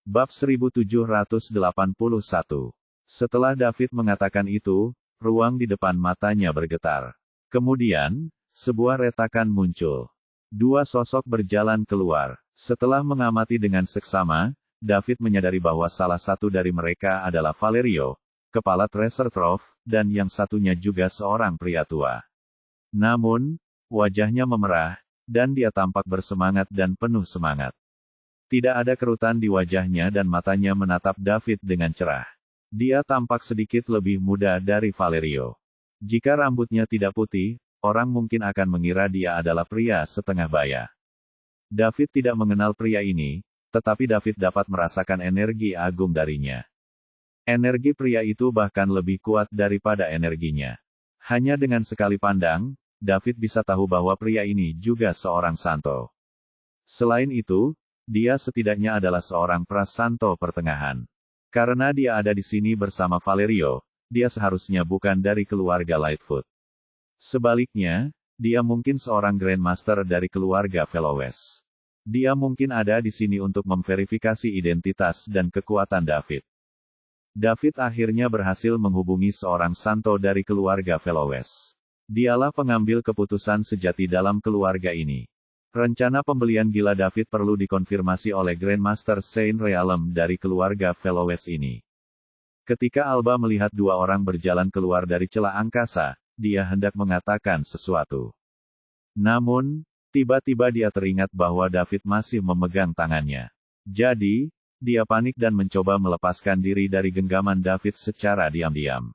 Bab 1781. Setelah David mengatakan itu, ruang di depan matanya bergetar. Kemudian, sebuah retakan muncul. Dua sosok berjalan keluar. Setelah mengamati dengan seksama, David menyadari bahwa salah satu dari mereka adalah Valerio, kepala Treasure Trove, dan yang satunya juga seorang pria tua. Namun, wajahnya memerah, dan dia tampak bersemangat dan penuh semangat. Tidak ada kerutan di wajahnya dan matanya menatap David dengan cerah. Dia tampak sedikit lebih muda dari Valerio. Jika rambutnya tidak putih, orang mungkin akan mengira dia adalah pria setengah baya. David tidak mengenal pria ini, tetapi David dapat merasakan energi agung darinya. Energi pria itu bahkan lebih kuat daripada energinya. Hanya dengan sekali pandang, David bisa tahu bahwa pria ini juga seorang santo. Selain itu, dia setidaknya adalah seorang prasanto pertengahan. Karena dia ada di sini bersama Valerio, dia seharusnya bukan dari keluarga Lightfoot. Sebaliknya, dia mungkin seorang Grandmaster dari keluarga Fellowes. Dia mungkin ada di sini untuk memverifikasi identitas dan kekuatan David. David akhirnya berhasil menghubungi seorang santo dari keluarga Fellowes. Dialah pengambil keputusan sejati dalam keluarga ini. Rencana pembelian gila David perlu dikonfirmasi oleh Grandmaster Saint Realm dari keluarga Fellowes ini. Ketika Alba melihat dua orang berjalan keluar dari celah angkasa, dia hendak mengatakan sesuatu. Namun, tiba-tiba dia teringat bahwa David masih memegang tangannya. Jadi, dia panik dan mencoba melepaskan diri dari genggaman David secara diam-diam.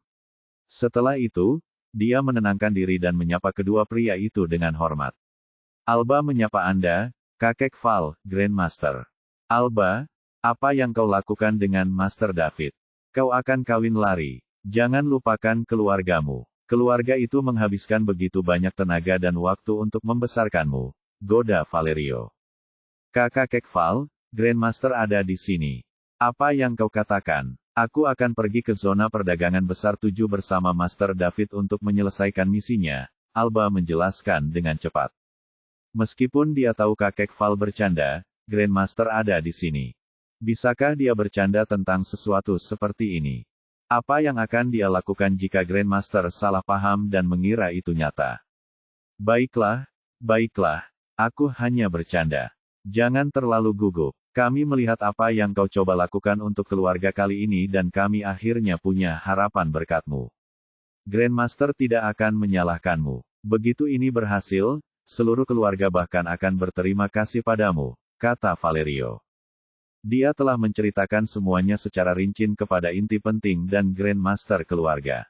Setelah itu, dia menenangkan diri dan menyapa kedua pria itu dengan hormat. Alba menyapa Anda, kakek Val, Grandmaster. Alba, apa yang kau lakukan dengan Master David? Kau akan kawin lari. Jangan lupakan keluargamu. Keluarga itu menghabiskan begitu banyak tenaga dan waktu untuk membesarkanmu, goda Valerio. Kakek Val, Grandmaster ada di sini. Apa yang kau katakan? Aku akan pergi ke zona perdagangan besar 7 bersama Master David untuk menyelesaikan misinya, Alba menjelaskan dengan cepat. Meskipun dia tahu kakek Val bercanda, Grandmaster ada di sini. Bisakah dia bercanda tentang sesuatu seperti ini? Apa yang akan dia lakukan jika Grandmaster salah paham dan mengira itu nyata? Baiklah, aku hanya bercanda. Jangan terlalu gugup. Kami melihat apa yang kau coba lakukan untuk keluarga kali ini dan kami akhirnya punya harapan berkatmu. Grandmaster tidak akan menyalahkanmu. Begitu ini berhasil, seluruh keluarga bahkan akan berterima kasih padamu, kata Valerio. Dia telah menceritakan semuanya secara rinci kepada inti penting dan Grandmaster keluarga.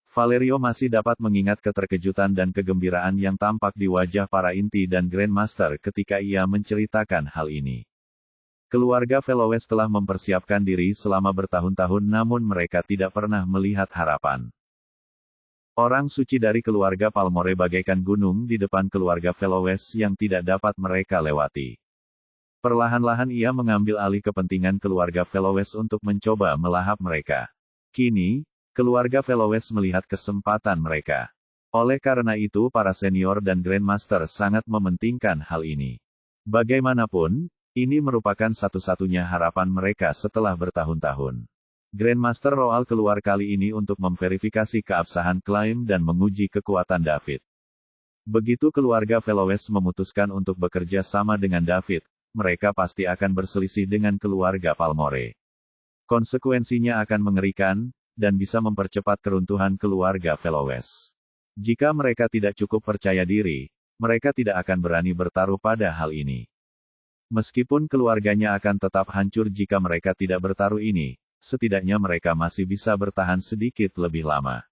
Valerio masih dapat mengingat keterkejutan dan kegembiraan yang tampak di wajah para inti dan Grandmaster ketika ia menceritakan hal ini. Keluarga Fellowes telah mempersiapkan diri selama bertahun-tahun namun mereka tidak pernah melihat harapan. Orang suci dari keluarga Palmore bagaikan gunung di depan keluarga Fellowes yang tidak dapat mereka lewati. Perlahan-lahan ia mengambil alih kepentingan keluarga Fellowes untuk mencoba melahap mereka. Kini, keluarga Fellowes melihat kesempatan mereka. Oleh karena itu para senior dan Grandmaster sangat mementingkan hal ini. Bagaimanapun, ini merupakan satu-satunya harapan mereka setelah bertahun-tahun. Grandmaster Roal keluar kali ini untuk memverifikasi keabsahan klaim dan menguji kekuatan David. Begitu keluarga Fellowes memutuskan untuk bekerja sama dengan David, mereka pasti akan berselisih dengan keluarga Palmore. Konsekuensinya akan mengerikan, dan bisa mempercepat keruntuhan keluarga Fellowes. Jika mereka tidak cukup percaya diri, mereka tidak akan berani bertaruh pada hal ini. Meskipun keluarganya akan tetap hancur jika mereka tidak bertaruh ini, setidaknya mereka masih bisa bertahan sedikit lebih lama.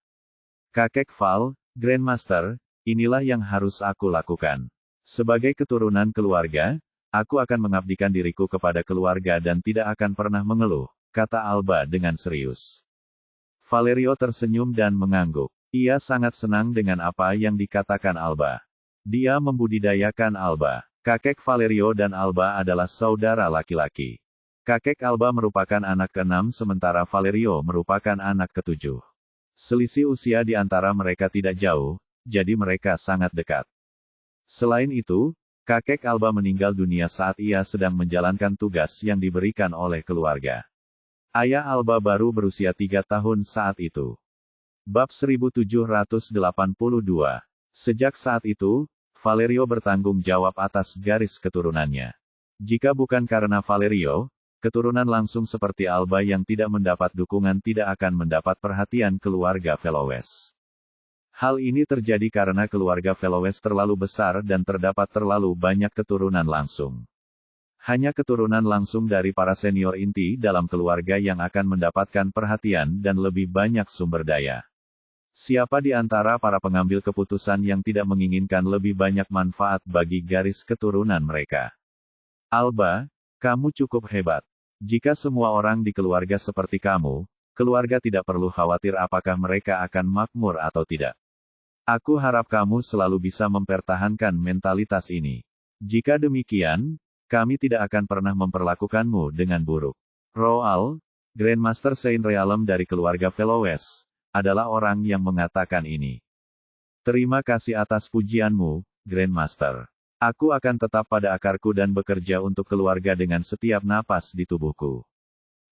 Kakek Val, Grandmaster, inilah yang harus aku lakukan. Sebagai keturunan keluarga, aku akan mengabdikan diriku kepada keluarga dan tidak akan pernah mengeluh, kata Alba dengan serius. Valerio tersenyum dan mengangguk. Ia sangat senang dengan apa yang dikatakan Alba. Dia membudidayakan Alba. Kakek Valerio dan Alba adalah saudara laki-laki. Kakek Alba merupakan anak ke-6 sementara Valerio merupakan anak ke-7. Selisih usia di antara mereka tidak jauh, jadi mereka sangat dekat. Selain itu, Kakek Alba meninggal dunia saat ia sedang menjalankan tugas yang diberikan oleh keluarga. Ayah Alba baru berusia 3 tahun saat itu. Bab 1782. Sejak saat itu, Valerio bertanggung jawab atas garis keturunannya. Jika bukan karena Valerio, keturunan langsung seperti Alba yang tidak mendapat dukungan tidak akan mendapat perhatian keluarga Velowes. Hal ini terjadi karena keluarga Velowes terlalu besar dan terdapat terlalu banyak keturunan langsung. Hanya keturunan langsung dari para senior inti dalam keluarga yang akan mendapatkan perhatian dan lebih banyak sumber daya. Siapa di antara para pengambil keputusan yang tidak menginginkan lebih banyak manfaat bagi garis keturunan mereka? Alba, kamu cukup hebat. Jika semua orang di keluarga seperti kamu, keluarga tidak perlu khawatir apakah mereka akan makmur atau tidak. Aku harap kamu selalu bisa mempertahankan mentalitas ini. Jika demikian, kami tidak akan pernah memperlakukanmu dengan buruk. Roal, Grandmaster Saint Realm dari keluarga Velowes, adalah orang yang mengatakan ini. Terima kasih atas pujianmu, Grandmaster. Aku akan tetap pada akarku dan bekerja untuk keluarga dengan setiap napas di tubuhku.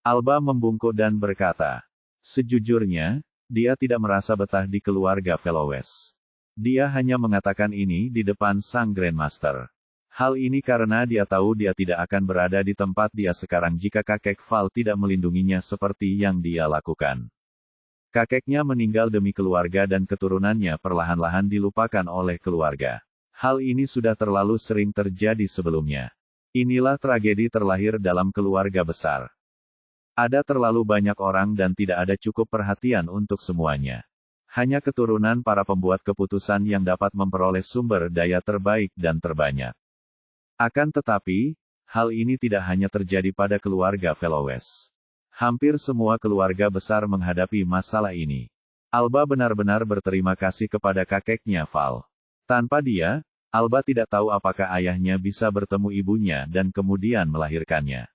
Alba membungkuk dan berkata, sejujurnya, dia tidak merasa betah di keluarga Velowes. Dia hanya mengatakan ini di depan sang Grandmaster. Hal ini karena dia tahu dia tidak akan berada di tempat dia sekarang jika kakek Val tidak melindunginya seperti yang dia lakukan. Kakeknya meninggal demi keluarga dan keturunannya perlahan-lahan dilupakan oleh keluarga. Hal ini sudah terlalu sering terjadi sebelumnya. Inilah tragedi terlahir dalam keluarga besar. Ada terlalu banyak orang dan tidak ada cukup perhatian untuk semuanya. Hanya keturunan para pembuat keputusan yang dapat memperoleh sumber daya terbaik dan terbanyak. Akan tetapi, hal ini tidak hanya terjadi pada keluarga Velowes. Hampir semua keluarga besar menghadapi masalah ini. Alba benar-benar berterima kasih kepada kakeknya Val. Tanpa dia, Alba tidak tahu apakah ayahnya bisa bertemu ibunya dan kemudian melahirkannya.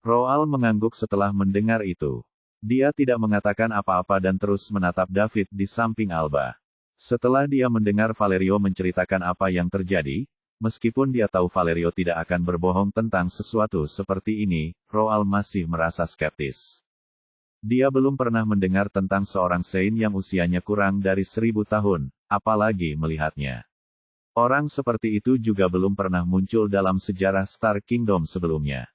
Roal mengangguk setelah mendengar itu. Dia tidak mengatakan apa-apa dan terus menatap David di samping Alba. Setelah dia mendengar Valerio menceritakan apa yang terjadi, meskipun dia tahu Valerio tidak akan berbohong tentang sesuatu seperti ini, Roal masih merasa skeptis. Dia belum pernah mendengar tentang seorang Saint yang usianya kurang dari 1000 tahun, apalagi melihatnya. Orang seperti itu juga belum pernah muncul dalam sejarah Star Kingdom sebelumnya.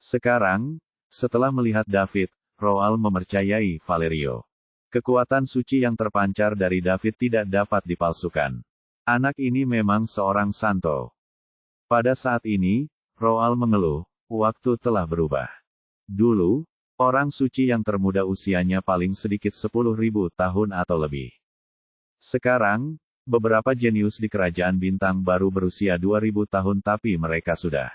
Sekarang, setelah melihat David, Roal mempercayai Valerio. Kekuatan suci yang terpancar dari David tidak dapat dipalsukan. Anak ini memang seorang santo. Pada saat ini, Roal mengeluh, waktu telah berubah. Dulu, orang suci yang termuda usianya paling sedikit 10.000 tahun atau lebih. Sekarang, beberapa jenius di kerajaan bintang baru berusia 2000 tahun tapi mereka sudah.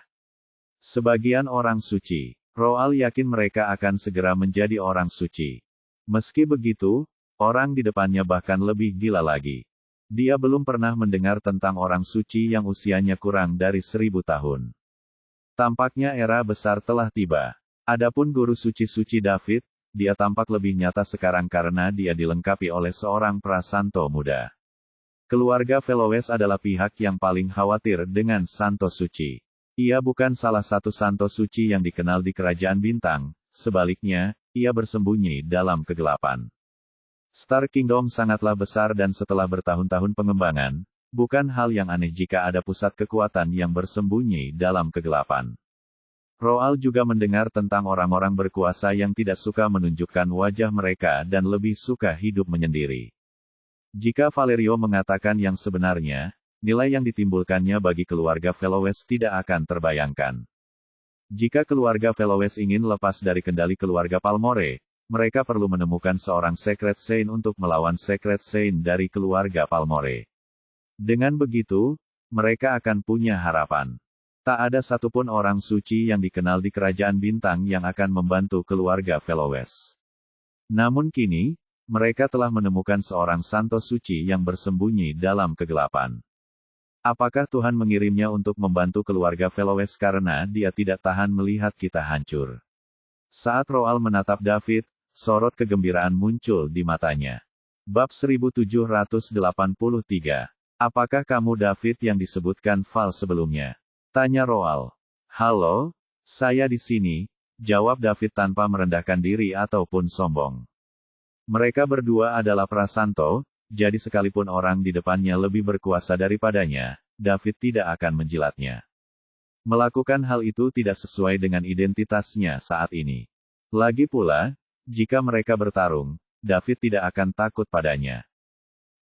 Sebagian orang suci. Roal yakin mereka akan segera menjadi orang suci. Meski begitu, orang di depannya bahkan lebih gila lagi. Dia belum pernah mendengar tentang orang suci yang usianya kurang dari 1000 tahun. Tampaknya era besar telah tiba. Adapun guru suci-suci David, dia tampak lebih nyata sekarang karena dia dilengkapi oleh seorang prasanto muda. Keluarga Velowes adalah pihak yang paling khawatir dengan santo suci. Ia bukan salah satu santo suci yang dikenal di kerajaan bintang, sebaliknya, ia bersembunyi dalam kegelapan. Star Kingdom sangatlah besar dan setelah bertahun-tahun pengembangan, bukan hal yang aneh jika ada pusat kekuatan yang bersembunyi dalam kegelapan. Roal juga mendengar tentang orang-orang berkuasa yang tidak suka menunjukkan wajah mereka dan lebih suka hidup menyendiri. Jika Valerio mengatakan yang sebenarnya, nilai yang ditimbulkannya bagi keluarga Velowes tidak akan terbayangkan. Jika keluarga Velowes ingin lepas dari kendali keluarga Palmore, mereka perlu menemukan seorang Secret Saint untuk melawan Secret Saint dari keluarga Palmore. Dengan begitu, mereka akan punya harapan. Tak ada satupun orang suci yang dikenal di kerajaan bintang yang akan membantu keluarga Velowes. Namun kini, mereka telah menemukan seorang santo suci yang bersembunyi dalam kegelapan. Apakah Tuhan mengirimnya untuk membantu keluarga Velowes karena dia tidak tahan melihat kita hancur? Saat Roal menatap David, sorot kegembiraan muncul di matanya. Bab 1783. Apakah kamu David yang disebutkan Val sebelumnya? Tanya Roal. Halo, saya di sini, jawab David tanpa merendahkan diri ataupun sombong. Mereka berdua adalah Prasanto, jadi sekalipun orang di depannya lebih berkuasa daripadanya, David tidak akan menjilatnya. Melakukan hal itu tidak sesuai dengan identitasnya saat ini. Lagi pula, jika mereka bertarung, David tidak akan takut padanya.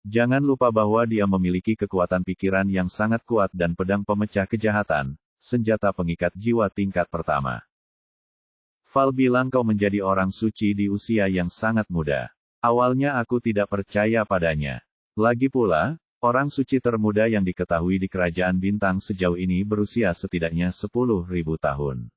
Jangan lupa bahwa dia memiliki kekuatan pikiran yang sangat kuat dan pedang pemecah kejahatan, senjata pengikat jiwa tingkat pertama. Val bilang kau menjadi orang suci di usia yang sangat muda. Awalnya aku tidak percaya padanya. Lagi pula, orang suci termuda yang diketahui di Kerajaan Bintang sejauh ini berusia setidaknya 10.000 tahun.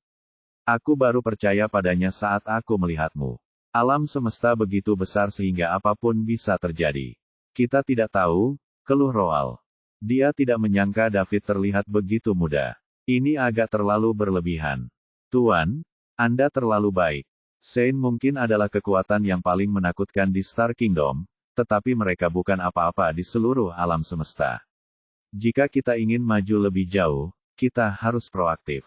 Aku baru percaya padanya saat aku melihatmu. Alam semesta begitu besar sehingga apapun bisa terjadi. Kita tidak tahu, keluh Roal. Dia tidak menyangka David terlihat begitu muda. Ini agak terlalu berlebihan. Tuan, Anda terlalu baik. Saint mungkin adalah kekuatan yang paling menakutkan di Star Kingdom, tetapi mereka bukan apa-apa di seluruh alam semesta. Jika kita ingin maju lebih jauh, kita harus proaktif.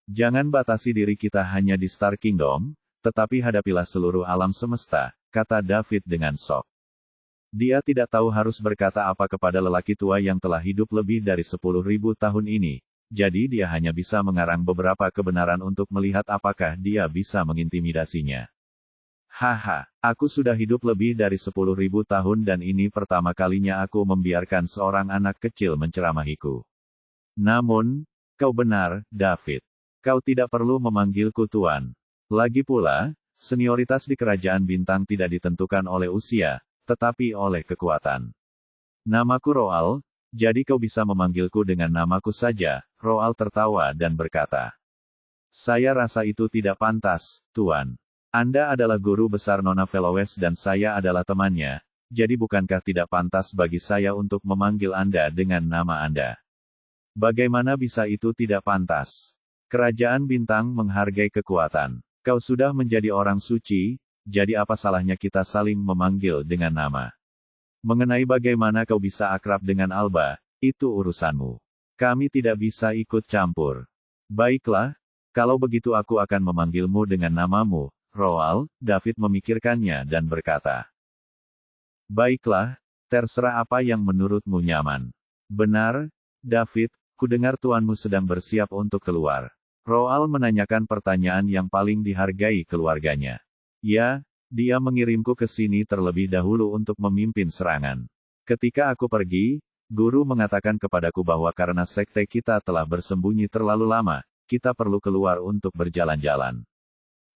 Jangan batasi diri kita hanya di Star Kingdom, tetapi hadapilah seluruh alam semesta, kata David dengan sok. Dia tidak tahu harus berkata apa kepada lelaki tua yang telah hidup lebih dari 10.000 tahun ini, jadi dia hanya bisa mengarang beberapa kebenaran untuk melihat apakah dia bisa mengintimidasinya. Haha, aku sudah hidup lebih dari 10.000 tahun dan ini pertama kalinya aku membiarkan seorang anak kecil menceramahiku. Namun, kau benar, David. Kau tidak perlu memanggilku Tuan. Lagi pula, senioritas di Kerajaan Bintang tidak ditentukan oleh usia, tetapi oleh kekuatan. Namaku Roal, jadi kau bisa memanggilku dengan namaku saja. Roal tertawa dan berkata. Saya rasa itu tidak pantas, Tuan. Anda adalah guru besar Nona Velowes dan saya adalah temannya, jadi bukankah tidak pantas bagi saya untuk memanggil Anda dengan nama Anda? Bagaimana bisa itu tidak pantas? Kerajaan Bintang menghargai kekuatan. Kau sudah menjadi orang suci, jadi apa salahnya kita saling memanggil dengan nama? Mengenai bagaimana kau bisa akrab dengan Alba, itu urusanmu. Kami tidak bisa ikut campur. Baiklah, kalau begitu aku akan memanggilmu dengan namamu, Roal. David memikirkannya dan berkata. Baiklah, terserah apa yang menurutmu nyaman. Benar, David, kudengar tuanmu sedang bersiap untuk keluar. Roal menanyakan pertanyaan yang paling dihargai keluarganya. Ya, dia mengirimku ke sini terlebih dahulu untuk memimpin serangan. Ketika aku pergi, guru mengatakan kepadaku bahwa karena sekte kita telah bersembunyi terlalu lama, kita perlu keluar untuk berjalan-jalan.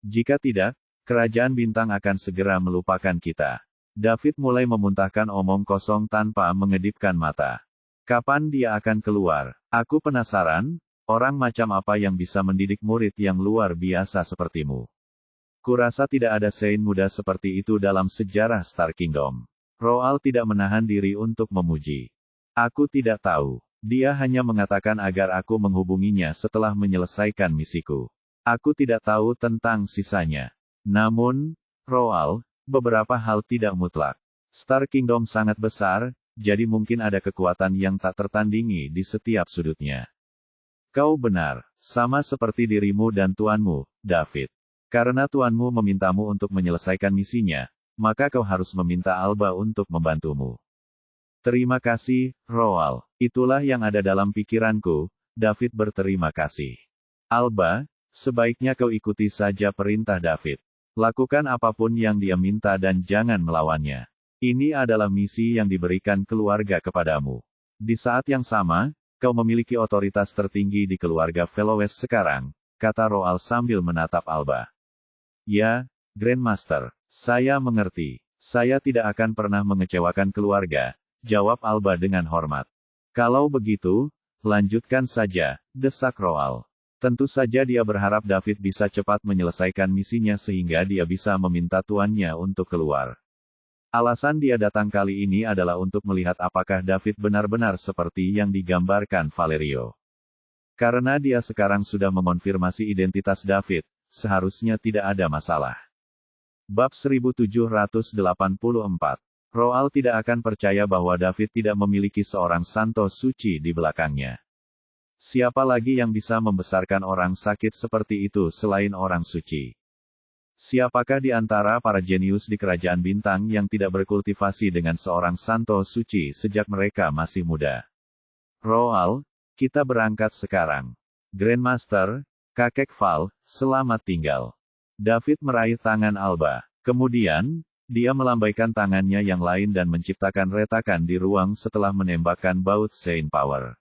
Jika tidak, Kerajaan Bintang akan segera melupakan kita. David mulai memuntahkan omong kosong tanpa mengedipkan mata. Kapan dia akan keluar? Aku penasaran, orang macam apa yang bisa mendidik murid yang luar biasa sepertimu. Kurasa tidak ada Saint muda seperti itu dalam sejarah Star Kingdom. Roal tidak menahan diri untuk memuji. Aku tidak tahu. Dia hanya mengatakan agar aku menghubunginya setelah menyelesaikan misiku. Aku tidak tahu tentang sisanya. Namun, Roal, beberapa hal tidak mutlak. Star Kingdom sangat besar, jadi mungkin ada kekuatan yang tak tertandingi di setiap sudutnya. Kau benar, sama seperti dirimu dan tuanmu, David. Karena tuanmu memintamu untuk menyelesaikan misinya, maka kau harus meminta Alba untuk membantumu. Terima kasih, Roal. Itulah yang ada dalam pikiranku. David berterima kasih. Alba, sebaiknya kau ikuti saja perintah David. Lakukan apapun yang dia minta dan jangan melawannya. Ini adalah misi yang diberikan keluarga kepadamu. Di saat yang sama, kau memiliki otoritas tertinggi di keluarga Velowes sekarang, kata Roal sambil menatap Alba. Ya, Grandmaster, saya mengerti. Saya tidak akan pernah mengecewakan keluarga, jawab Alba dengan hormat. Kalau begitu, lanjutkan saja, desak Roal. Tentu saja dia berharap David bisa cepat menyelesaikan misinya sehingga dia bisa meminta tuannya untuk keluar. Alasan dia datang kali ini adalah untuk melihat apakah David benar-benar seperti yang digambarkan Valerio. Karena dia sekarang sudah mengonfirmasi identitas David, seharusnya tidak ada masalah. Bab 1784 Roald tidak akan percaya bahwa David tidak memiliki seorang santo suci di belakangnya. Siapa lagi yang bisa membesarkan orang sakit seperti itu selain orang suci? Siapakah di antara para jenius di kerajaan bintang yang tidak berkultivasi dengan seorang santo suci sejak mereka masih muda? Roald, kita berangkat sekarang. Grandmaster, kakek Val, selamat tinggal. David meraih tangan Alba. Kemudian, dia melambaikan tangannya yang lain dan menciptakan retakan di ruang setelah menembakkan baut Saint Power.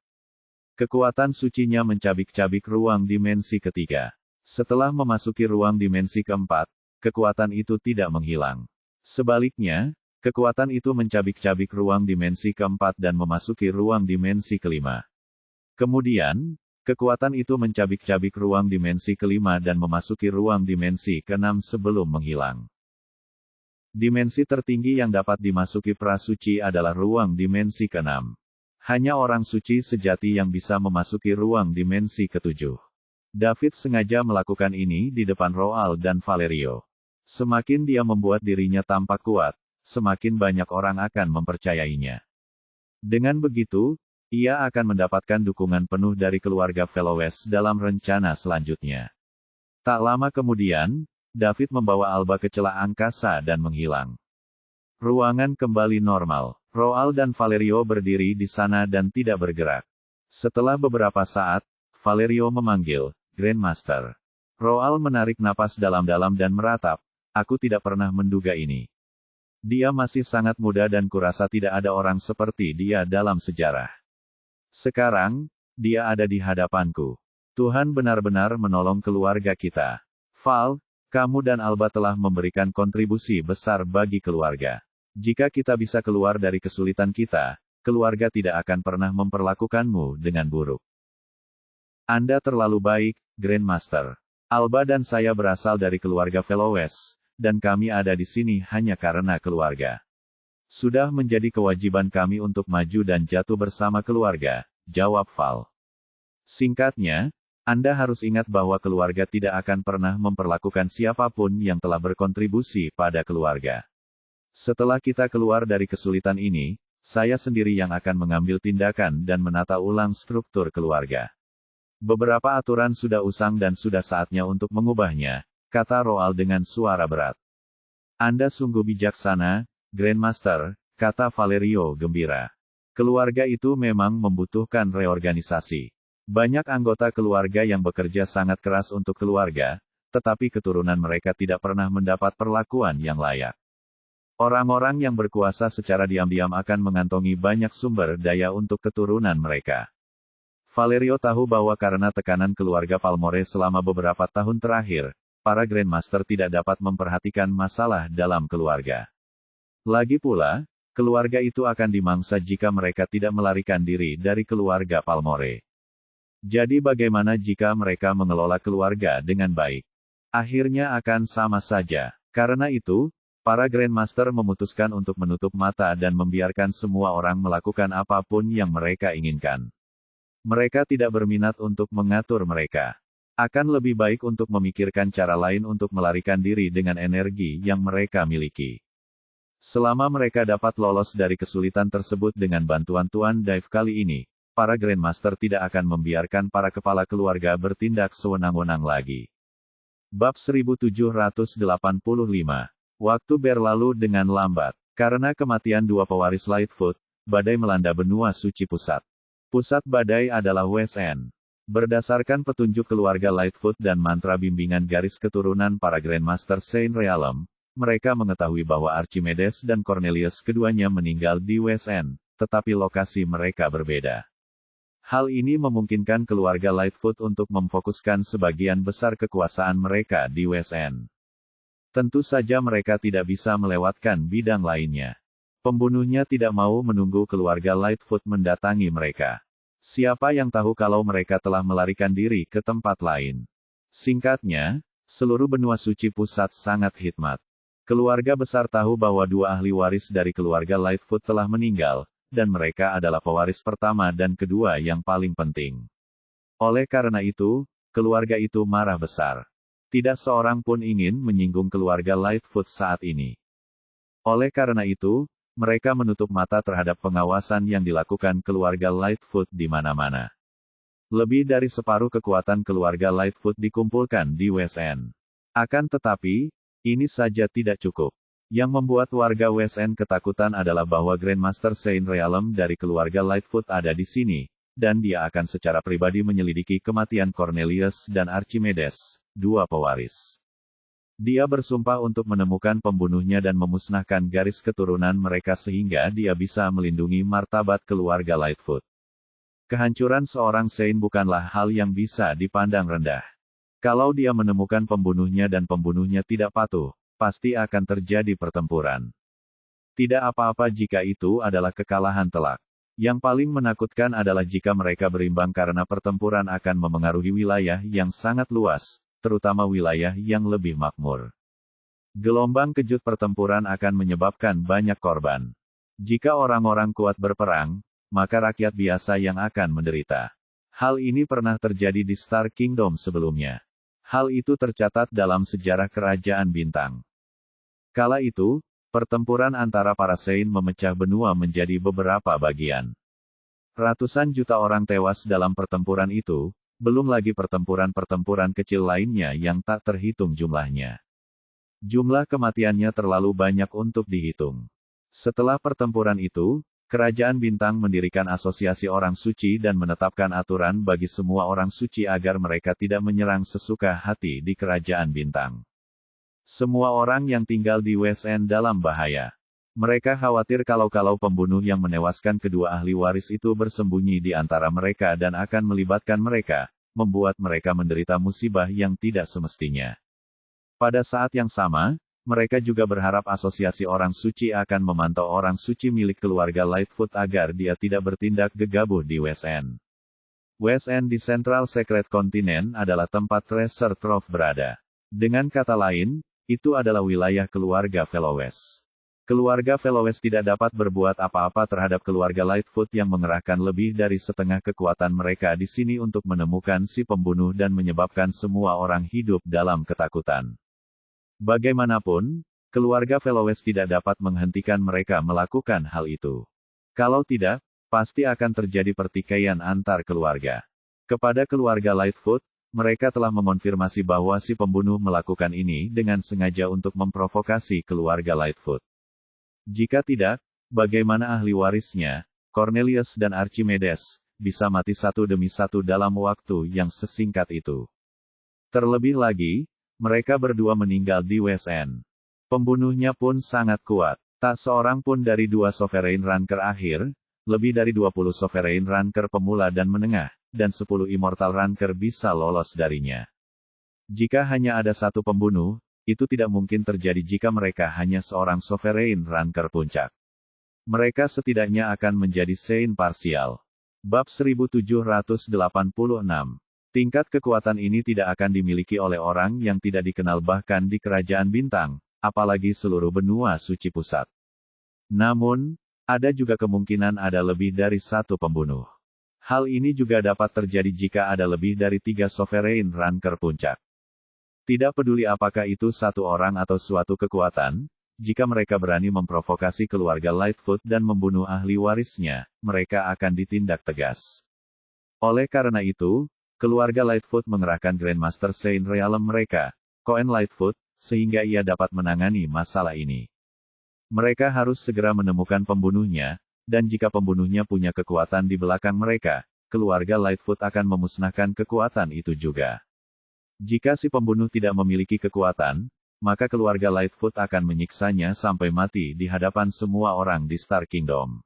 Kekuatan sucinya mencabik-cabik ruang dimensi ketiga. Setelah memasuki ruang dimensi keempat, kekuatan itu tidak menghilang. Sebaliknya, kekuatan itu mencabik-cabik ruang dimensi keempat dan memasuki ruang dimensi kelima. Kemudian, kekuatan itu mencabik-cabik ruang dimensi kelima dan memasuki ruang dimensi keenam sebelum menghilang. Dimensi tertinggi yang dapat dimasuki prasuci adalah ruang dimensi keenam. Hanya orang suci sejati yang bisa memasuki ruang dimensi ketujuh. David sengaja melakukan ini di depan Roald dan Valerio. Semakin dia membuat dirinya tampak kuat, semakin banyak orang akan mempercayainya. Dengan begitu, ia akan mendapatkan dukungan penuh dari keluarga Veloes dalam rencana selanjutnya. Tak lama kemudian, David membawa Alba ke celah angkasa dan menghilang. Ruangan kembali normal. Roald dan Valerio berdiri di sana dan tidak bergerak. Setelah beberapa saat, Valerio memanggil, Grandmaster. Roald menarik napas dalam-dalam dan meratap, aku tidak pernah menduga ini. Dia masih sangat muda dan kurasa tidak ada orang seperti dia dalam sejarah. Sekarang, dia ada di hadapanku. Tuhan benar-benar menolong keluarga kita. Val, kamu dan Alba telah memberikan kontribusi besar bagi keluarga. Jika kita bisa keluar dari kesulitan kita, keluarga tidak akan pernah memperlakukanmu dengan buruk. Anda terlalu baik, Grandmaster. Alba dan saya berasal dari keluarga Veloes, dan kami ada di sini hanya karena keluarga. Sudah menjadi kewajiban kami untuk maju dan jatuh bersama keluarga, jawab Val. Singkatnya, Anda harus ingat bahwa keluarga tidak akan pernah memperlakukan siapapun yang telah berkontribusi pada keluarga. Setelah kita keluar dari kesulitan ini, saya sendiri yang akan mengambil tindakan dan menata ulang struktur keluarga. Beberapa aturan sudah usang dan sudah saatnya untuk mengubahnya, kata Roald dengan suara berat. Anda sungguh bijaksana, Grandmaster, kata Valerio gembira. Keluarga itu memang membutuhkan reorganisasi. Banyak anggota keluarga yang bekerja sangat keras untuk keluarga, tetapi keturunan mereka tidak pernah mendapat perlakuan yang layak. Orang-orang yang berkuasa secara diam-diam akan mengantongi banyak sumber daya untuk keturunan mereka. Valerio tahu bahwa karena tekanan keluarga Palmore selama beberapa tahun terakhir, para Grandmaster tidak dapat memperhatikan masalah dalam keluarga. Lagi pula, keluarga itu akan dimangsa jika mereka tidak melarikan diri dari keluarga Palmore. Jadi bagaimana jika mereka mengelola keluarga dengan baik? Akhirnya akan sama saja. Karena itu, para Grandmaster memutuskan untuk menutup mata dan membiarkan semua orang melakukan apapun yang mereka inginkan. Mereka tidak berminat untuk mengatur mereka. Akan lebih baik untuk memikirkan cara lain untuk melarikan diri dengan energi yang mereka miliki. Selama mereka dapat lolos dari kesulitan tersebut dengan bantuan Tuan Dave kali ini, para Grandmaster tidak akan membiarkan para kepala keluarga bertindak sewenang-wenang lagi. Bab 1785. Waktu berlalu dengan lambat. Karena kematian dua pewaris Lightfoot, badai melanda benua suci pusat. Pusat badai adalah West End. Berdasarkan petunjuk keluarga Lightfoot dan mantra bimbingan garis keturunan para Grandmaster Saint Realm, mereka mengetahui bahwa Archimedes dan Cornelius keduanya meninggal di West End, tetapi lokasi mereka berbeda. Hal ini memungkinkan keluarga Lightfoot untuk memfokuskan sebagian besar kekuasaan mereka di West End. Tentu saja mereka tidak bisa melewatkan bidang lainnya. Pembunuhnya tidak mau menunggu keluarga Lightfoot mendatangi mereka. Siapa yang tahu kalau mereka telah melarikan diri ke tempat lain? Singkatnya, seluruh benua suci pusat sangat hikmat. Keluarga besar tahu bahwa dua ahli waris dari keluarga Lightfoot telah meninggal, dan mereka adalah pewaris pertama dan kedua yang paling penting. Oleh karena itu, keluarga itu marah besar. Tidak seorang pun ingin menyinggung keluarga Lightfoot saat ini. Oleh karena itu, mereka menutup mata terhadap pengawasan yang dilakukan keluarga Lightfoot di mana-mana. Lebih dari separuh kekuatan keluarga Lightfoot dikumpulkan di West End. Akan tetapi, ini saja tidak cukup. Yang membuat warga West End ketakutan adalah bahwa Grandmaster Saint Realm dari keluarga Lightfoot ada di sini, dan dia akan secara pribadi menyelidiki kematian Cornelius dan Archimedes, dua pewaris. Dia bersumpah untuk menemukan pembunuhnya dan memusnahkan garis keturunan mereka sehingga dia bisa melindungi martabat keluarga Lightfoot. Kehancuran seorang Saint bukanlah hal yang bisa dipandang rendah. Kalau dia menemukan pembunuhnya dan pembunuhnya tidak patuh, pasti akan terjadi pertempuran. Tidak apa-apa jika itu adalah kekalahan telak. Yang paling menakutkan adalah jika mereka berimbang karena pertempuran akan memengaruhi wilayah yang sangat luas, terutama wilayah yang lebih makmur. Gelombang kejut pertempuran akan menyebabkan banyak korban. Jika orang-orang kuat berperang, maka rakyat biasa yang akan menderita. Hal ini pernah terjadi di Star Kingdom sebelumnya. Hal itu tercatat dalam sejarah Kerajaan Bintang. Kala itu, pertempuran antara para Saint memecah benua menjadi beberapa bagian. Ratusan juta orang tewas dalam pertempuran itu, belum lagi pertempuran-pertempuran kecil lainnya yang tak terhitung jumlahnya. Jumlah kematiannya terlalu banyak untuk dihitung. Setelah pertempuran itu, Kerajaan Bintang mendirikan asosiasi orang suci dan menetapkan aturan bagi semua orang suci agar mereka tidak menyerang sesuka hati di Kerajaan Bintang. Semua orang yang tinggal di West End dalam bahaya. Mereka khawatir kalau pembunuh yang menewaskan kedua ahli waris itu bersembunyi di antara mereka dan akan melibatkan mereka, membuat mereka menderita musibah yang tidak semestinya. Pada saat yang sama, mereka juga berharap asosiasi orang suci akan memantau orang suci milik keluarga Lightfoot agar dia tidak bertindak gegabah di West End. West End di Central Secret Continent adalah tempat Treasure Trove berada. Dengan kata lain, itu adalah wilayah keluarga Fellowes. Keluarga Fellowes tidak dapat berbuat apa-apa terhadap keluarga Lightfoot yang mengerahkan lebih dari setengah kekuatan mereka di sini untuk menemukan si pembunuh dan menyebabkan semua orang hidup dalam ketakutan. Bagaimanapun, keluarga Fellowes tidak dapat menghentikan mereka melakukan hal itu. Kalau tidak, pasti akan terjadi pertikaian antar keluarga. Kepada keluarga Lightfoot, mereka telah mengonfirmasi bahwa si pembunuh melakukan ini dengan sengaja untuk memprovokasi keluarga Lightfoot. Jika tidak, bagaimana ahli warisnya, Cornelius dan Archimedes, bisa mati satu demi satu dalam waktu yang sesingkat itu? Terlebih lagi, mereka berdua meninggal di West End. Pembunuhnya pun sangat kuat. Tak seorang pun dari dua Sovereign Ranker akhir, lebih dari 20 Sovereign Ranker pemula dan menengah, dan 10 Immortal Ranker bisa lolos darinya. Jika hanya ada satu pembunuh, itu tidak mungkin terjadi jika mereka hanya seorang Sovereign Ranker puncak. Mereka setidaknya akan menjadi Saint parsial. Bab 1786. Tingkat kekuatan ini tidak akan dimiliki oleh orang yang tidak dikenal bahkan di Kerajaan Bintang, apalagi seluruh benua suci pusat. Namun, ada juga kemungkinan ada lebih dari satu pembunuh. Hal ini juga dapat terjadi jika ada lebih dari 3 Sovereign Ranker puncak. Tidak peduli apakah itu satu orang atau suatu kekuatan, jika mereka berani memprovokasi keluarga Lightfoot dan membunuh ahli warisnya, mereka akan ditindak tegas. Oleh karena itu, keluarga Lightfoot mengerahkan Grandmaster Saint Realm mereka, Coen Lightfoot, sehingga ia dapat menangani masalah ini. Mereka harus segera menemukan pembunuhnya, dan jika pembunuhnya punya kekuatan di belakang mereka, keluarga Lightfoot akan memusnahkan kekuatan itu juga. Jika si pembunuh tidak memiliki kekuatan, maka keluarga Lightfoot akan menyiksanya sampai mati di hadapan semua orang di Star Kingdom.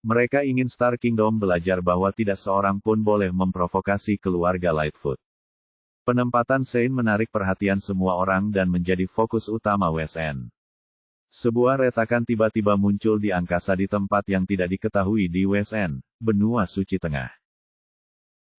Mereka ingin Star Kingdom belajar bahwa tidak seorang pun boleh memprovokasi keluarga Lightfoot. Penempatan Saint menarik perhatian semua orang dan menjadi fokus utama West End. Sebuah retakan tiba-tiba muncul di angkasa di tempat yang tidak diketahui di West End, benua suci tengah.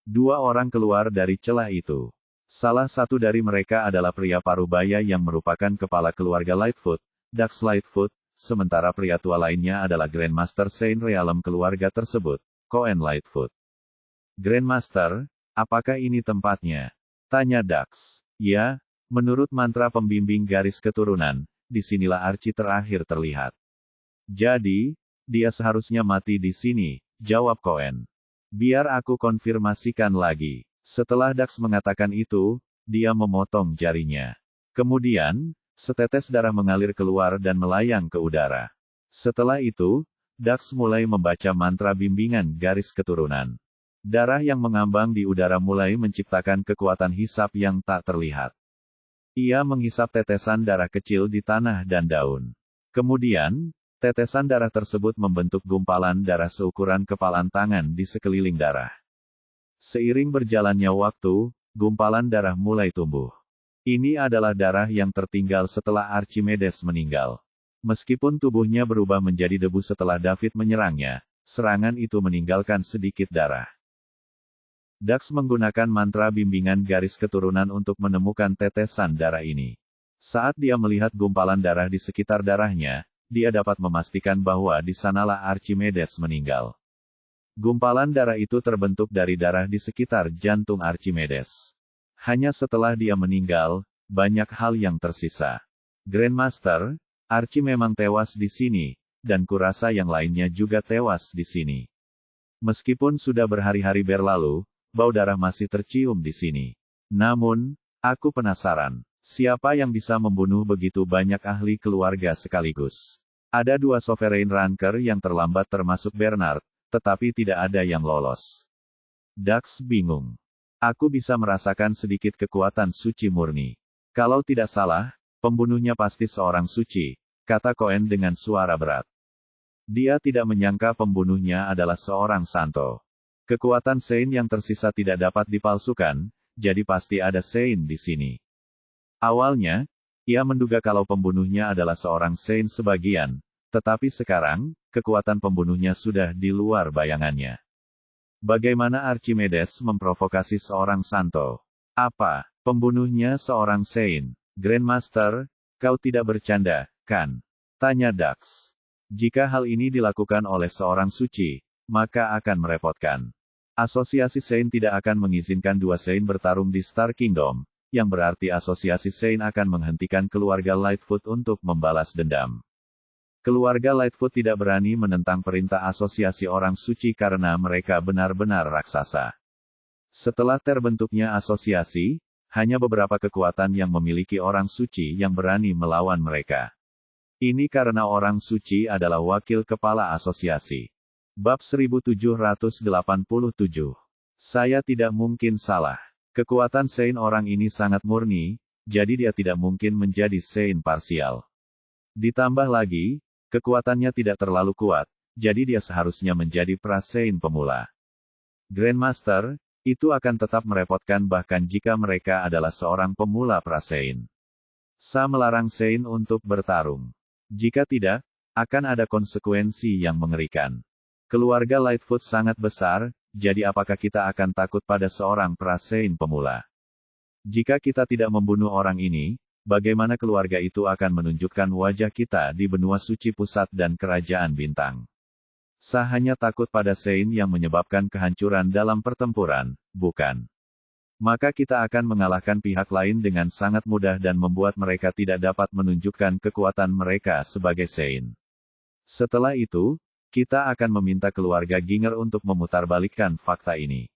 2 orang keluar dari celah itu. Salah satu dari mereka adalah pria parubaya yang merupakan kepala keluarga Lightfoot, Dax Lightfoot, sementara pria tua lainnya adalah Grandmaster Saint Realm keluarga tersebut, Coen Lightfoot. Grandmaster, apakah ini tempatnya? Tanya Dax. Ya, menurut mantra pembimbing garis keturunan, disinilah Archie terakhir terlihat. Jadi, dia seharusnya mati di sini, jawab Cohen. Biar aku konfirmasikan lagi. Setelah Dax mengatakan itu, dia memotong jarinya. Kemudian, setetes darah mengalir keluar dan melayang ke udara. Setelah itu, Dax mulai membaca mantra bimbingan garis keturunan. Darah yang mengambang di udara mulai menciptakan kekuatan hisap yang tak terlihat. Ia menghisap tetesan darah kecil di tanah dan daun. Kemudian, tetesan darah tersebut membentuk gumpalan darah seukuran kepalan tangan di sekeliling darah. Seiring berjalannya waktu, gumpalan darah mulai tumbuh. Ini adalah darah yang tertinggal setelah Archimedes meninggal. Meskipun tubuhnya berubah menjadi debu setelah David menyerangnya, serangan itu meninggalkan sedikit darah. Dax menggunakan mantra bimbingan garis keturunan untuk menemukan tetesan darah ini. Saat dia melihat gumpalan darah di sekitar darahnya, dia dapat memastikan bahwa di sanalah Archimedes meninggal. Gumpalan darah itu terbentuk dari darah di sekitar jantung Archimedes. Hanya setelah dia meninggal, banyak hal yang tersisa. Grandmaster, Archie memang tewas di sini, dan kurasa yang lainnya juga tewas di sini. Meskipun sudah berhari-hari berlalu, bau darah masih tercium di sini. Namun, aku penasaran. Siapa yang bisa membunuh begitu banyak ahli keluarga sekaligus? Ada 2 sovereign ranker yang terlambat termasuk Bernard, tetapi tidak ada yang lolos. Dax bingung. Aku bisa merasakan sedikit kekuatan suci murni. Kalau tidak salah, pembunuhnya pasti seorang suci, kata Cohen dengan suara berat. Dia tidak menyangka pembunuhnya adalah seorang santo. Kekuatan Saint yang tersisa tidak dapat dipalsukan, jadi pasti ada Saint di sini. Awalnya, ia menduga kalau pembunuhnya adalah seorang Saint sebagian, tetapi sekarang, kekuatan pembunuhnya sudah di luar bayangannya. Bagaimana Archimedes memprovokasi seorang santo? Apa, pembunuhnya seorang Saint? Grandmaster, kau tidak bercanda, kan? Tanya Dax. Jika hal ini dilakukan oleh seorang suci, maka akan merepotkan. Asosiasi Saint tidak akan mengizinkan 2 Saint bertarung di Star Kingdom, yang berarti asosiasi Saint akan menghentikan keluarga Lightfoot untuk membalas dendam. Keluarga Lightfoot tidak berani menentang perintah asosiasi orang suci karena mereka benar-benar raksasa. Setelah terbentuknya asosiasi, hanya beberapa kekuatan yang memiliki orang suci yang berani melawan mereka. Ini karena orang suci adalah wakil kepala asosiasi. Bab 1787. Saya tidak mungkin salah. Kekuatan Saint orang ini sangat murni, jadi dia tidak mungkin menjadi Saint parsial. Ditambah lagi, kekuatannya tidak terlalu kuat, jadi dia seharusnya menjadi pra-Saint pemula. Grandmaster, itu akan tetap merepotkan bahkan jika mereka adalah seorang pemula pra-Saint. Sa melarang Saint untuk bertarung. Jika tidak, akan ada konsekuensi yang mengerikan. Keluarga Lightfoot sangat besar, jadi apakah kita akan takut pada seorang pra-Saint pemula? Jika kita tidak membunuh orang ini, bagaimana keluarga itu akan menunjukkan wajah kita di benua suci pusat dan kerajaan bintang? Sa hanya takut pada Saint yang menyebabkan kehancuran dalam pertempuran, bukan? Maka kita akan mengalahkan pihak lain dengan sangat mudah dan membuat mereka tidak dapat menunjukkan kekuatan mereka sebagai Saint. Setelah itu, kita akan meminta keluarga Ginger untuk memutarbalikkan fakta ini.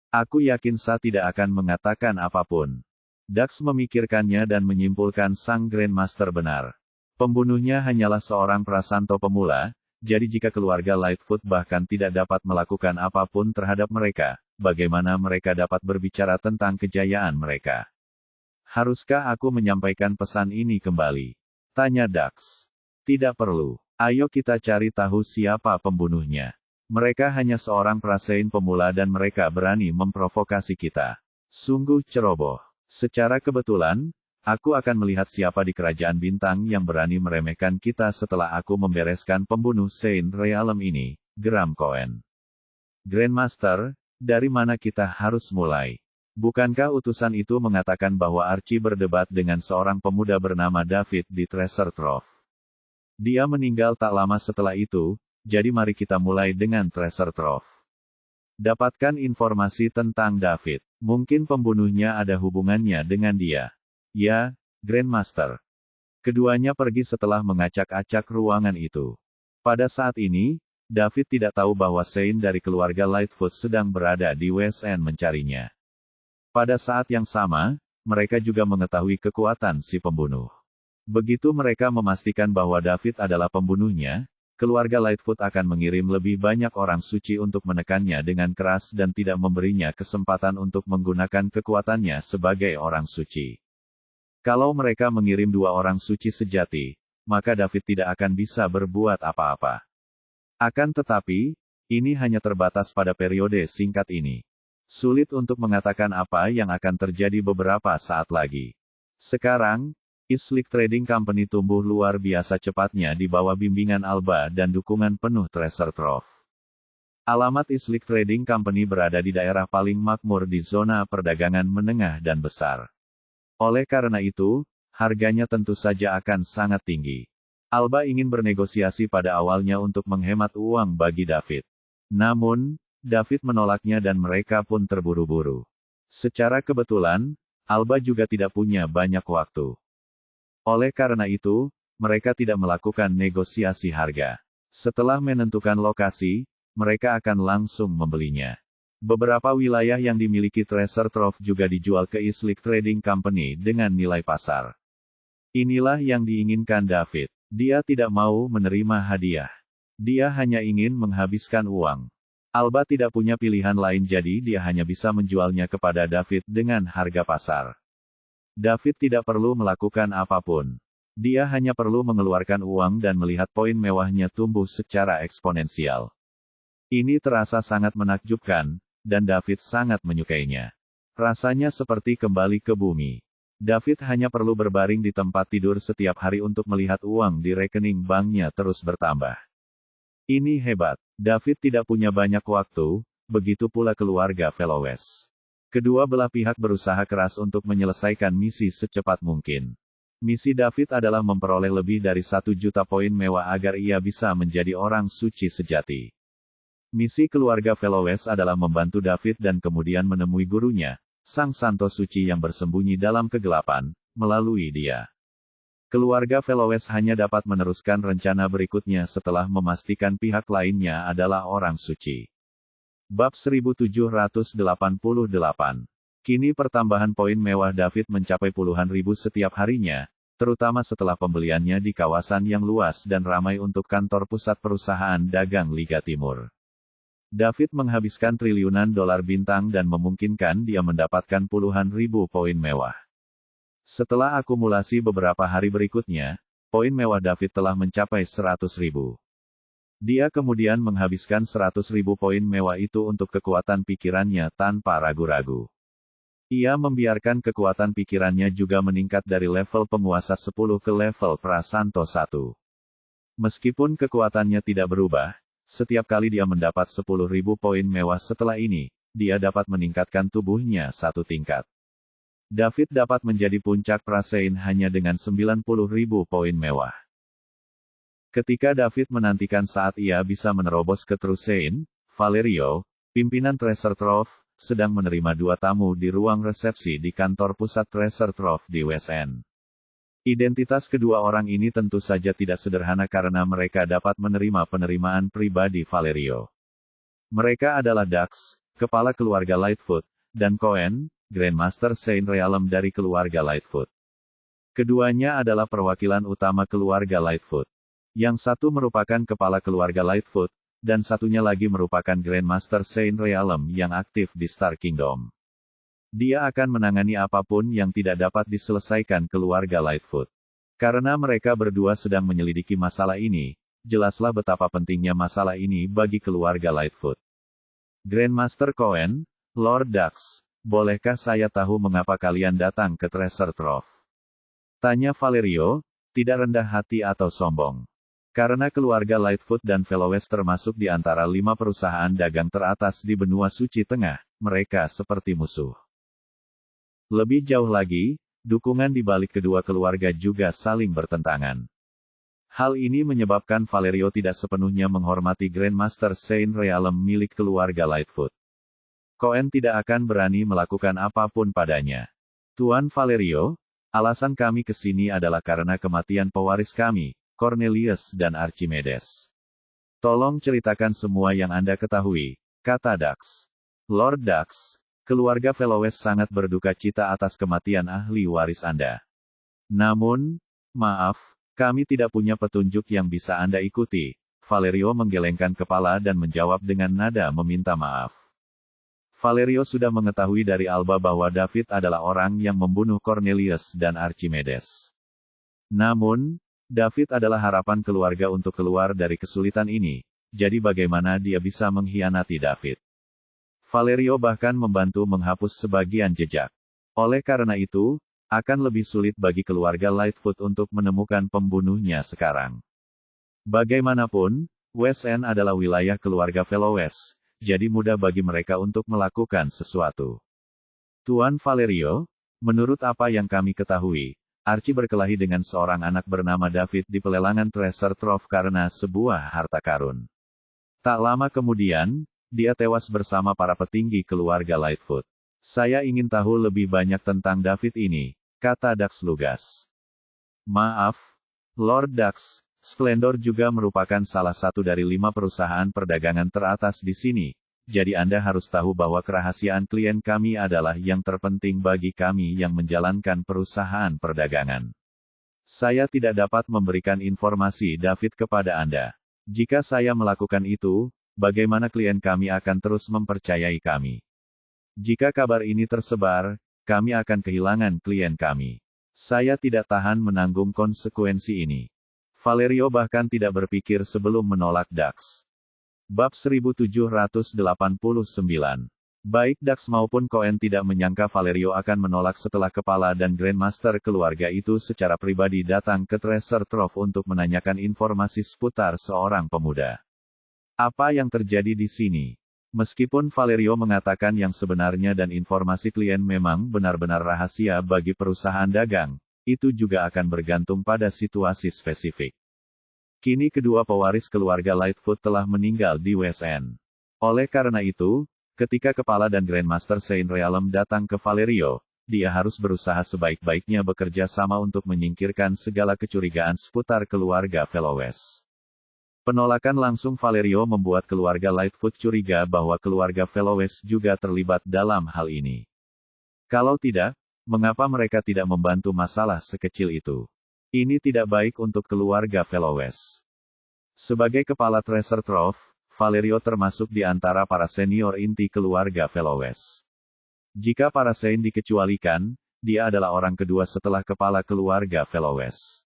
Aku yakin Sa tidak akan mengatakan apapun. Dax memikirkannya dan menyimpulkan sang Grandmaster benar. Pembunuhnya hanyalah seorang prasanto pemula, jadi jika keluarga Lightfoot bahkan tidak dapat melakukan apapun terhadap mereka, bagaimana mereka dapat berbicara tentang kejayaan mereka? Haruskah aku menyampaikan pesan ini kembali? Tanya Dax. Tidak perlu. Ayo kita cari tahu siapa pembunuhnya. Mereka hanya seorang pra-Saint pemula dan mereka berani memprovokasi kita. Sungguh ceroboh. Secara kebetulan, aku akan melihat siapa di kerajaan bintang yang berani meremehkan kita setelah aku membereskan pembunuh Saint Realm ini, geram Cohen. Grandmaster, dari mana kita harus mulai? Bukankah utusan itu mengatakan bahwa Archie berdebat dengan seorang pemuda bernama David di Treasure Trove? Dia meninggal tak lama setelah itu, jadi mari kita mulai dengan Treasure Trove. Dapatkan informasi tentang David. Mungkin pembunuhnya ada hubungannya dengan dia. Ya, Grandmaster. Keduanya pergi setelah mengacak-acak ruangan itu. Pada saat ini, David tidak tahu bahwa Shane dari keluarga Lightfoot sedang berada di West End mencarinya. Pada saat yang sama, mereka juga mengetahui kekuatan si pembunuh. Begitu mereka memastikan bahwa David adalah pembunuhnya, keluarga Lightfoot akan mengirim lebih banyak orang suci untuk menekannya dengan keras dan tidak memberinya kesempatan untuk menggunakan kekuatannya sebagai orang suci. Kalau mereka mengirim 2 orang suci sejati, maka David tidak akan bisa berbuat apa-apa. Akan tetapi, ini hanya terbatas pada periode singkat ini. Sulit untuk mengatakan apa yang akan terjadi beberapa saat lagi. Sekarang, Eastlick Trading Company tumbuh luar biasa cepatnya di bawah bimbingan Alba dan dukungan penuh Treasure Trove. Alamat Eastlick Trading Company berada di daerah paling makmur di zona perdagangan menengah dan besar. Oleh karena itu, harganya tentu saja akan sangat tinggi. Alba ingin bernegosiasi pada awalnya untuk menghemat uang bagi David. Namun, David menolaknya dan mereka pun terburu-buru. Secara kebetulan, Alba juga tidak punya banyak waktu. Oleh karena itu, mereka tidak melakukan negosiasi harga. Setelah menentukan lokasi, mereka akan langsung membelinya. Beberapa wilayah yang dimiliki Treasure Trove juga dijual ke Eastlick Trading Company dengan nilai pasar. Inilah yang diinginkan David. Dia tidak mau menerima hadiah. Dia hanya ingin menghabiskan uang. Alba tidak punya pilihan lain jadi dia hanya bisa menjualnya kepada David dengan harga pasar. David tidak perlu melakukan apapun. Dia hanya perlu mengeluarkan uang dan melihat poin mewahnya tumbuh secara eksponensial. Ini terasa sangat menakjubkan, dan David sangat menyukainya. Rasanya seperti kembali ke bumi. David hanya perlu berbaring di tempat tidur setiap hari untuk melihat uang di rekening banknya terus bertambah. Ini hebat. David tidak punya banyak waktu, begitu pula keluarga Fellowes. Kedua belah pihak berusaha keras untuk menyelesaikan misi secepat mungkin. Misi David adalah memperoleh lebih dari 1 juta poin mewah agar ia bisa menjadi orang suci sejati. Misi keluarga Fellowes adalah membantu David dan kemudian menemui gurunya, Sang Santo Suci yang bersembunyi dalam kegelapan, melalui dia. Keluarga Fellowes hanya dapat meneruskan rencana berikutnya setelah memastikan pihak lainnya adalah orang suci. Bab 1788. Kini pertambahan poin mewah David mencapai puluhan ribu setiap harinya, terutama setelah pembeliannya di kawasan yang luas dan ramai untuk kantor pusat perusahaan dagang Liga Timur. David menghabiskan triliunan dolar bintang dan memungkinkan dia mendapatkan puluhan ribu poin mewah. Setelah akumulasi beberapa hari berikutnya, poin mewah David telah mencapai 100.000. Dia kemudian menghabiskan 100.000 poin mewah itu untuk kekuatan pikirannya tanpa ragu-ragu. Ia membiarkan kekuatan pikirannya juga meningkat dari level penguasa 10 ke level prasanto 1. Meskipun kekuatannya tidak berubah, setiap kali dia mendapat 10.000 poin mewah setelah ini, dia dapat meningkatkan tubuhnya 1 tingkat. David dapat menjadi puncak Prasein hanya dengan 90.000 poin mewah. Ketika David menantikan saat ia bisa menerobos ke Trusein, Valerio, pimpinan Treasure Trove, sedang menerima 2 tamu di ruang resepsi di kantor pusat Treasure Trove di West End. Identitas kedua orang ini tentu saja tidak sederhana karena mereka dapat menerima penerimaan pribadi Valerio. Mereka adalah Dax, kepala keluarga Lightfoot, dan Cohen, Grandmaster Saint Realm dari keluarga Lightfoot. Keduanya adalah perwakilan utama keluarga Lightfoot. Yang satu merupakan kepala keluarga Lightfoot, dan satunya lagi merupakan Grandmaster Saint Realm yang aktif di Star Kingdom. Dia akan menangani apapun yang tidak dapat diselesaikan keluarga Lightfoot. Karena mereka berdua sedang menyelidiki masalah ini, jelaslah betapa pentingnya masalah ini bagi keluarga Lightfoot. Grandmaster Cohen, Lord Dax, bolehkah saya tahu mengapa kalian datang ke Treasure Trove? Tanya Valerio, tidak rendah hati atau sombong. Karena keluarga Lightfoot dan Fellowes termasuk di antara 5 perusahaan dagang teratas di benua suci tengah, mereka seperti musuh. Lebih jauh lagi, dukungan di balik kedua keluarga juga saling bertentangan. Hal ini menyebabkan Valerio tidak sepenuhnya menghormati Grandmaster Saint Realm milik keluarga Lightfoot. Cohen tidak akan berani melakukan apapun padanya. Tuan Valerio, alasan kami ke sini adalah karena kematian pewaris kami, Cornelius dan Archimedes. Tolong ceritakan semua yang Anda ketahui, kata Dax. Lord Dax, keluarga Veloes sangat berduka cita atas kematian ahli waris Anda. Namun, maaf, kami tidak punya petunjuk yang bisa Anda ikuti. Valerio menggelengkan kepala dan menjawab dengan nada meminta maaf. Valerio sudah mengetahui dari Alba bahwa David adalah orang yang membunuh Cornelius dan Archimedes. Namun, David adalah harapan keluarga untuk keluar dari kesulitan ini, jadi bagaimana dia bisa mengkhianati David? Valerio bahkan membantu menghapus sebagian jejak. Oleh karena itu, akan lebih sulit bagi keluarga Lightfoot untuk menemukan pembunuhnya sekarang. Bagaimanapun, West End adalah wilayah keluarga Veloes, jadi mudah bagi mereka untuk melakukan sesuatu. Tuan Valerio, menurut apa yang kami ketahui, Archie berkelahi dengan seorang anak bernama David di pelelangan Treasure Trove karena sebuah harta karun. Tak lama kemudian, dia tewas bersama para petinggi keluarga Lightfoot. Saya ingin tahu lebih banyak tentang David ini, kata Dax lugas. Maaf, Lord Dax, Splendor juga merupakan salah satu dari 5 perusahaan perdagangan teratas di sini, jadi Anda harus tahu bahwa kerahasiaan klien kami adalah yang terpenting bagi kami yang menjalankan perusahaan perdagangan. Saya tidak dapat memberikan informasi David kepada Anda. Jika saya melakukan itu, bagaimana klien kami akan terus mempercayai kami? Jika kabar ini tersebar, kami akan kehilangan klien kami. Saya tidak tahan menanggung konsekuensi ini. Valerio bahkan tidak berpikir sebelum menolak Dax. Bab 1789. Baik Dax maupun Cohen tidak menyangka Valerio akan menolak setelah kepala dan Grandmaster keluarga itu secara pribadi datang ke Treasure Trove untuk menanyakan informasi seputar seorang pemuda. Apa yang terjadi di sini? Meskipun Valerio mengatakan yang sebenarnya dan informasi klien memang benar-benar rahasia bagi perusahaan dagang, itu juga akan bergantung pada situasi spesifik. Kini kedua pewaris keluarga Lightfoot telah meninggal di West End. Oleh karena itu, ketika kepala dan Grandmaster Saint Realm datang ke Valerio, dia harus berusaha sebaik-baiknya bekerja sama untuk menyingkirkan segala kecurigaan seputar keluarga Veloes. Penolakan langsung Valerio membuat keluarga Lightfoot curiga bahwa keluarga Veloes juga terlibat dalam hal ini. Kalau tidak, mengapa mereka tidak membantu masalah sekecil itu? Ini tidak baik untuk keluarga Veloes. Sebagai kepala Treasure Trove, Valerio termasuk di antara para senior inti keluarga Veloes. Jika para Saint dikecualikan, dia adalah orang kedua setelah kepala keluarga Veloes.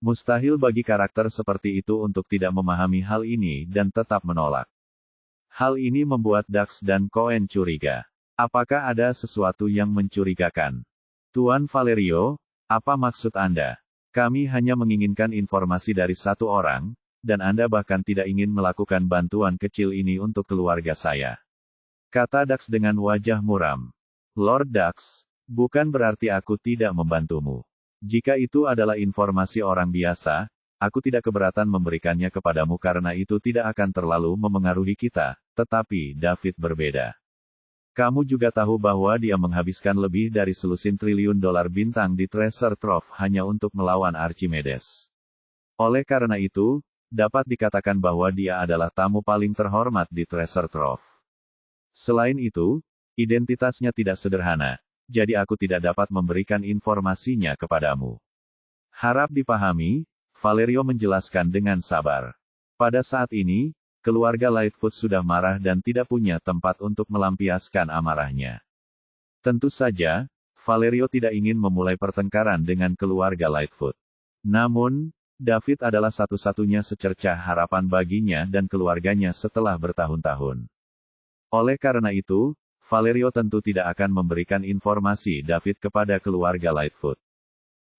Mustahil bagi karakter seperti itu untuk tidak memahami hal ini dan tetap menolak. Hal ini membuat Dax dan Cohen curiga. Apakah ada sesuatu yang mencurigakan? Tuan Valerio, apa maksud Anda? Kami hanya menginginkan informasi dari satu orang, dan Anda bahkan tidak ingin melakukan bantuan kecil ini untuk keluarga saya. Kata Dax dengan wajah muram. Lord Dax, bukan berarti aku tidak membantumu. Jika itu adalah informasi orang biasa, aku tidak keberatan memberikannya kepadamu karena itu tidak akan terlalu memengaruhi kita, tetapi David berbeda. Kamu juga tahu bahwa dia menghabiskan lebih dari selusin triliun dolar bintang di Treasure Trove hanya untuk melawan Archimedes. Oleh karena itu, dapat dikatakan bahwa dia adalah tamu paling terhormat di Treasure Trove. Selain itu, identitasnya tidak sederhana, jadi aku tidak dapat memberikan informasinya kepadamu. Harap dipahami, Valerio menjelaskan dengan sabar. Pada saat ini, keluarga Lightfoot sudah marah dan tidak punya tempat untuk melampiaskan amarahnya. Tentu saja, Valerio tidak ingin memulai pertengkaran dengan keluarga Lightfoot. Namun, David adalah satu-satunya secercah harapan baginya dan keluarganya setelah bertahun-tahun. Oleh karena itu, Valerio tentu tidak akan memberikan informasi David kepada keluarga Lightfoot.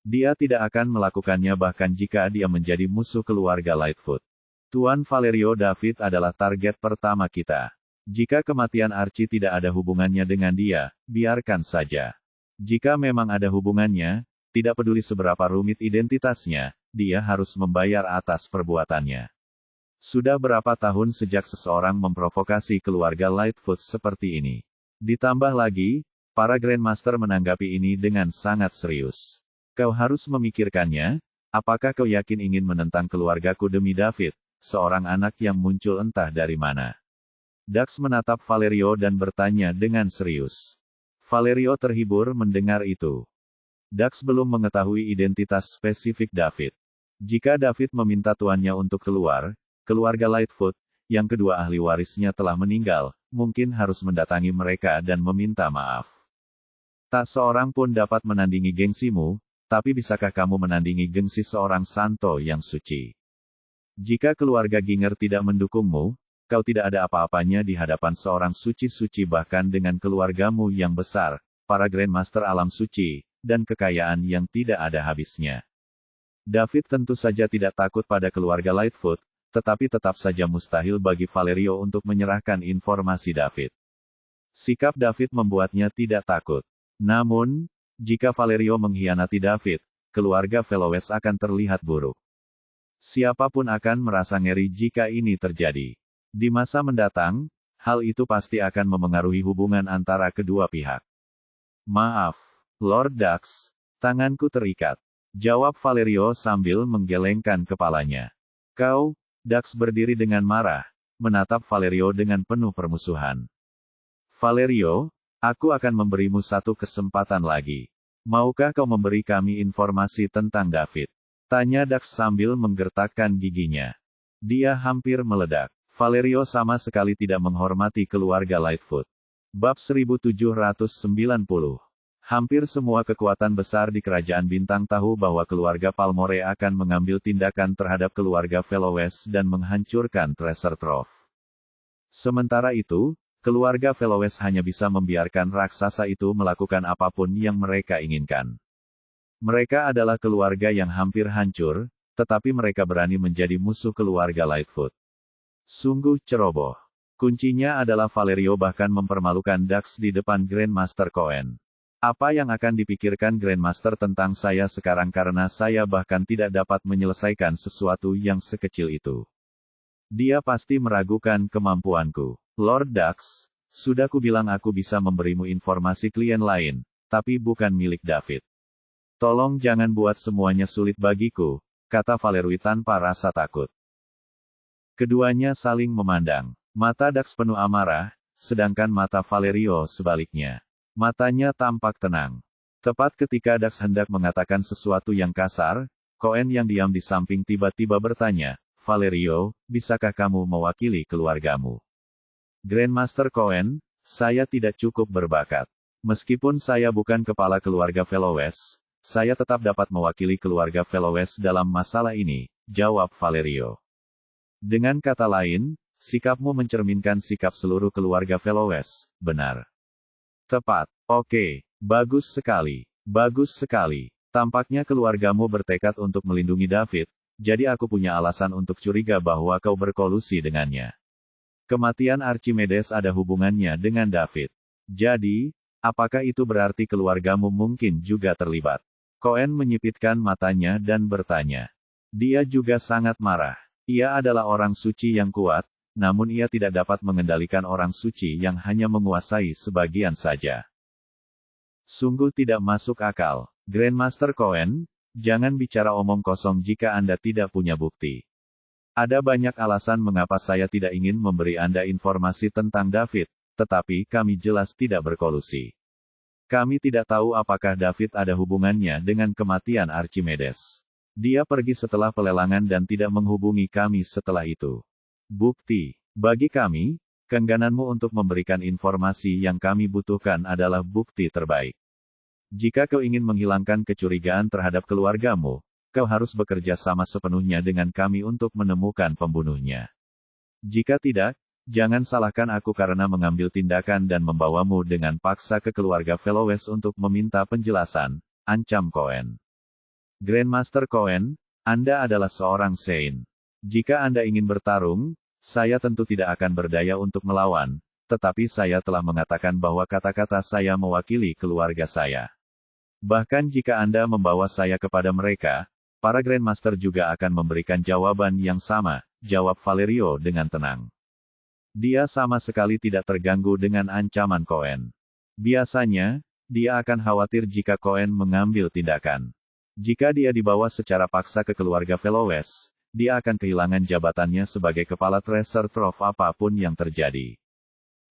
Dia tidak akan melakukannya bahkan jika dia menjadi musuh keluarga Lightfoot. Tuan Valerio, David adalah target pertama kita. Jika kematian Archie tidak ada hubungannya dengan dia, biarkan saja. Jika memang ada hubungannya, tidak peduli seberapa rumit identitasnya, dia harus membayar atas perbuatannya. Sudah berapa tahun sejak seseorang memprovokasi keluarga Lightfoot seperti ini? Ditambah lagi, para Grandmaster menanggapi ini dengan sangat serius. Kau harus memikirkannya, apakah kau yakin ingin menentang keluargaku demi David? seorang anak yang muncul entah dari mana. Dax menatap Valerio dan bertanya dengan serius. Valerio terhibur mendengar itu. Dax belum mengetahui identitas spesifik David. Jika David meminta tuannya untuk keluar, keluarga Lightfoot, yang kedua ahli warisnya telah meninggal, mungkin harus mendatangi mereka dan meminta maaf. Tak seorang pun dapat menandingi gengsimu, tapi bisakah kamu menandingi gengsi seorang santo yang suci? Jika keluarga Ginger tidak mendukungmu, kau tidak ada apa-apanya di hadapan seorang suci-suci bahkan dengan keluargamu yang besar, para Grandmaster alam suci, dan kekayaan yang tidak ada habisnya. David tentu saja tidak takut pada keluarga Lightfoot, tetapi tetap saja mustahil bagi Valerio untuk menyerahkan informasi David. Sikap David membuatnya tidak takut. Namun, jika Valerio mengkhianati David, keluarga Velowes akan terlihat buruk. Siapapun akan merasa ngeri jika ini terjadi. Di masa mendatang, hal itu pasti akan memengaruhi hubungan antara kedua pihak. Maaf, Lord Dax, tanganku terikat. Jawab Valerio sambil menggelengkan kepalanya. Kau, Dax berdiri dengan marah, menatap Valerio dengan penuh permusuhan. Valerio, aku akan memberimu satu kesempatan lagi. Maukah kau memberi kami informasi tentang David? Tanya Dax sambil menggertakkan giginya. Dia hampir meledak. Valerio sama sekali tidak menghormati keluarga Lightfoot. Bab 1790. Hampir semua kekuatan besar di Kerajaan Bintang tahu bahwa keluarga Palmore akan mengambil tindakan terhadap keluarga Velowes dan menghancurkan Treasure Trove. Sementara itu, keluarga Velowes hanya bisa membiarkan raksasa itu melakukan apapun yang mereka inginkan. Mereka adalah keluarga yang hampir hancur, tetapi mereka berani menjadi musuh keluarga Lightfoot. Sungguh ceroboh. Kuncinya adalah Valerio bahkan mempermalukan Dax di depan Grandmaster Cohen. Apa yang akan dipikirkan Grandmaster tentang saya sekarang karena saya bahkan tidak dapat menyelesaikan sesuatu yang sekecil itu. Dia pasti meragukan kemampuanku. Lord Dax, sudah kubilang aku bisa memberimu informasi klien lain, tapi bukan milik David. Tolong jangan buat semuanya sulit bagiku, kata Valerio tanpa rasa takut. Keduanya saling memandang. Mata Dax penuh amarah, sedangkan mata Valerio sebaliknya. Matanya tampak tenang. Tepat ketika Dax hendak mengatakan sesuatu yang kasar, Cohen yang diam di samping tiba-tiba bertanya, Valerio, bisakah kamu mewakili keluargamu? Grandmaster Cohen, saya tidak cukup berbakat. Meskipun saya bukan kepala keluarga Velowes, saya tetap dapat mewakili keluarga Velowes dalam masalah ini, jawab Valerio. Dengan kata lain, sikapmu mencerminkan sikap seluruh keluarga Velowes, benar. Tepat. Oke, bagus sekali. Bagus sekali. Tampaknya keluargamu bertekad untuk melindungi David, jadi aku punya alasan untuk curiga bahwa kau berkolusi dengannya. Kematian Archimedes ada hubungannya dengan David. Jadi, apakah itu berarti keluargamu mungkin juga terlibat? Cohen menyipitkan matanya dan bertanya. Dia juga sangat marah. Ia adalah orang suci yang kuat, namun ia tidak dapat mengendalikan orang suci yang hanya menguasai sebagian saja. Sungguh tidak masuk akal. Grandmaster Cohen, jangan bicara omong kosong jika Anda tidak punya bukti. Ada banyak alasan mengapa saya tidak ingin memberi Anda informasi tentang David, tetapi kami jelas tidak berkolusi. Kami tidak tahu apakah David ada hubungannya dengan kematian Archimedes. Dia pergi setelah pelelangan dan tidak menghubungi kami setelah itu. Bukti. Bagi kami, keenggananmu untuk memberikan informasi yang kami butuhkan adalah bukti terbaik. Jika kau ingin menghilangkan kecurigaan terhadap keluargamu, kau harus bekerja sama sepenuhnya dengan kami untuk menemukan pembunuhnya. Jika tidak, jangan salahkan aku karena mengambil tindakan dan membawamu dengan paksa ke keluarga Velowes untuk meminta penjelasan, ancam Cohen. Grandmaster Cohen, Anda adalah seorang Saint. Jika Anda ingin bertarung, saya tentu tidak akan berdaya untuk melawan, tetapi saya telah mengatakan bahwa kata-kata saya mewakili keluarga saya. Bahkan jika Anda membawa saya kepada mereka, para Grandmaster juga akan memberikan jawaban yang sama, jawab Valerio dengan tenang. Dia sama sekali tidak terganggu dengan ancaman Cohen. Biasanya, dia akan khawatir jika Cohen mengambil tindakan. Jika dia dibawa secara paksa ke keluarga Velowes, dia akan kehilangan jabatannya sebagai kepala Treasure Trove apapun yang terjadi.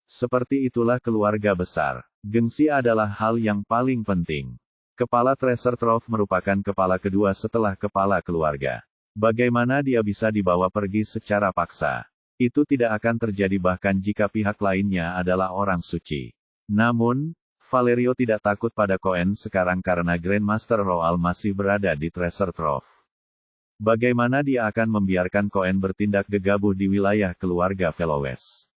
Seperti itulah keluarga besar. Gengsi adalah hal yang paling penting. Kepala Treasure Trove merupakan kepala kedua setelah kepala keluarga. Bagaimana dia bisa dibawa pergi secara paksa? Itu tidak akan terjadi bahkan jika pihak lainnya adalah orang suci. Namun, Valerio tidak takut pada Coen sekarang karena Grandmaster Roal masih berada di Treasure Trove. Bagaimana dia akan membiarkan Coen bertindak gegabah di wilayah keluarga Velowes?